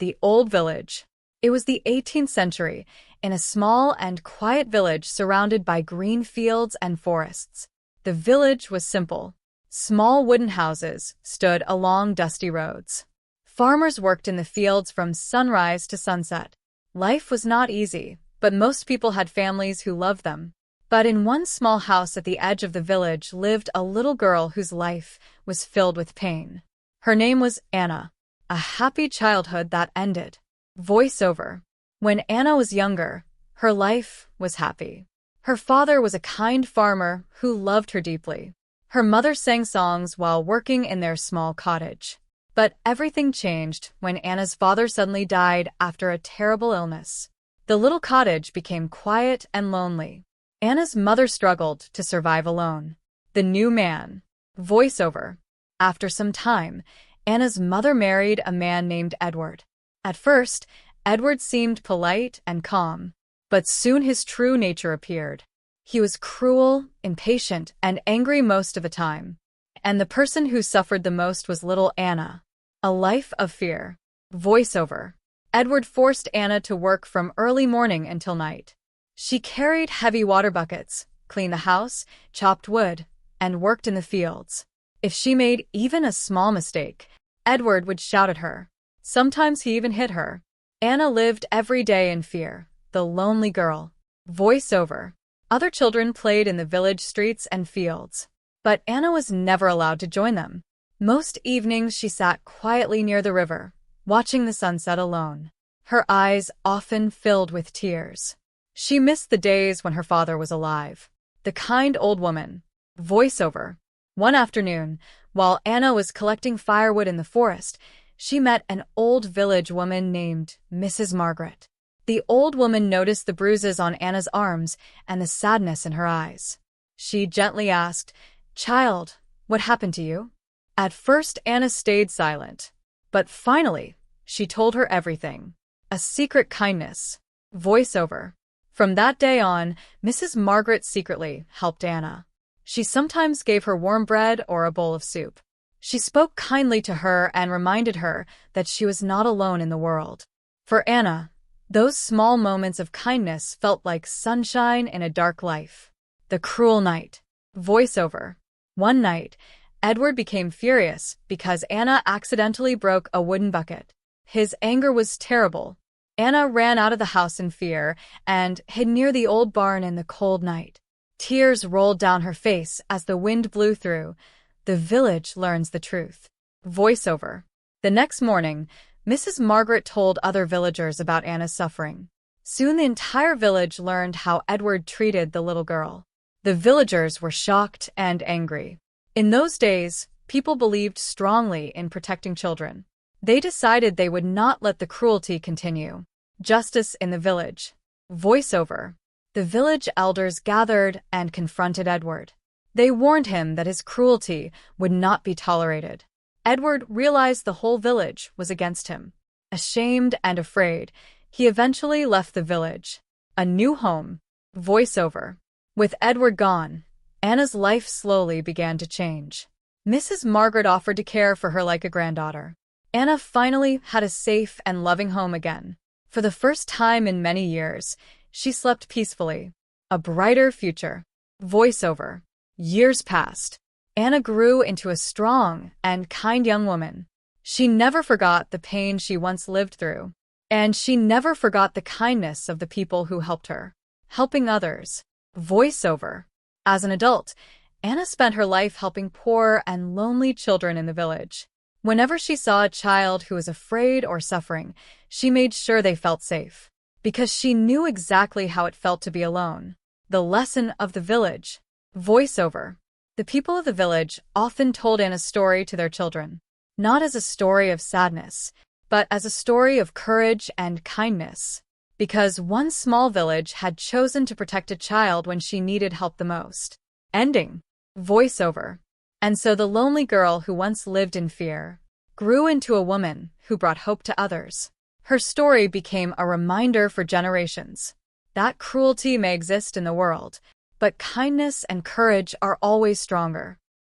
The Old Village. It was the 18th century, in a small and quiet village surrounded by green fields and forests. The village was simple. Small wooden houses stood along dusty roads. Farmers worked in the fields from sunrise to sunset. Life was not easy, but most people had families who loved them. But in one small house at the edge of the village lived a little girl whose life was filled with pain. Her name was Anna. A happy childhood that ended. Voiceover. When Anna was younger, her life was happy. Her father was a kind farmer who loved her deeply. Her mother sang songs while working in their small cottage. But everything changed when Anna's father suddenly died after a terrible illness. The little cottage became quiet and lonely. Anna's mother struggled to survive alone. The new man. Voiceover. After some time, Anna's mother married a man named Edward. At first, Edward seemed polite and calm, but soon his true nature appeared. He was cruel, impatient, and angry most of the time. And the person who suffered the most was little Anna. A life of fear. Voiceover. Edward forced Anna to work from early morning until night. She carried heavy water buckets, cleaned the house, chopped wood, and worked in the fields. If she made even a small mistake, Edward would shout at her. Sometimes he even hit her. Anna lived every day in fear, the lonely girl. Voiceover. Other children played in the village streets and fields, but Anna was never allowed to join them. Most evenings she sat quietly near the river, watching the sunset alone. Her eyes often filled with tears. She missed the days when her father was alive. The kind old woman. Voiceover. One afternoon, while Anna was collecting firewood in the forest, she met an old village woman named Mrs. Margaret. The old woman noticed the bruises on Anna's arms and the sadness in her eyes. She gently asked, "Child, what happened to you?" At first, Anna stayed silent, but finally, she told her everything. A secret kindness. Voiceover. From that day on, Mrs. Margaret secretly helped Anna. She sometimes gave her warm bread or a bowl of soup. She spoke kindly to her and reminded her that she was not alone in the world. For Anna, those small moments of kindness felt like sunshine in a dark life. The cruel night. Voiceover. One night, Edward became furious because Anna accidentally broke a wooden bucket. His anger was terrible. Anna ran out of the house in fear and hid near the old barn in the cold night. Tears rolled down her face as the wind blew through. The village learns the truth. Voiceover. The next morning, Mrs. Margaret told other villagers about Anna's suffering. Soon the entire village learned how Edward treated the little girl. The villagers were shocked and angry. In those days, people believed strongly in protecting children. They decided they would not let the cruelty continue. Justice in the village. Voiceover. The village elders gathered and confronted Edward. They warned him that his cruelty would not be tolerated. Edward realized the whole village was against him. Ashamed and afraid, he eventually left the village. A new home. Voiceover. With Edward gone, Anna's life slowly began to change. Mrs. Margaret offered to care for her like a granddaughter. Anna finally had a safe and loving home again. For the first time in many years, she slept peacefully. A brighter future. Voiceover. Years passed. Anna grew into a strong and kind young woman. She never forgot the pain she once lived through, and she never forgot the kindness of the people who helped her. Helping others. Voiceover. As an adult, Anna spent her life helping poor and lonely children in the village. Whenever she saw a child who was afraid or suffering, she made sure they felt safe, because she knew exactly how it felt to be alone. The lesson of the village. Voiceover. The people of the village often told Anna's story to their children, not as a story of sadness, but as a story of courage and kindness. Because one small village had chosen to protect a child when she needed help the most. Ending. Voiceover. And so the lonely girl who once lived in fear grew into a woman who brought hope to others. Her story became a reminder for generations that cruelty may exist in the world, but kindness and courage are always stronger.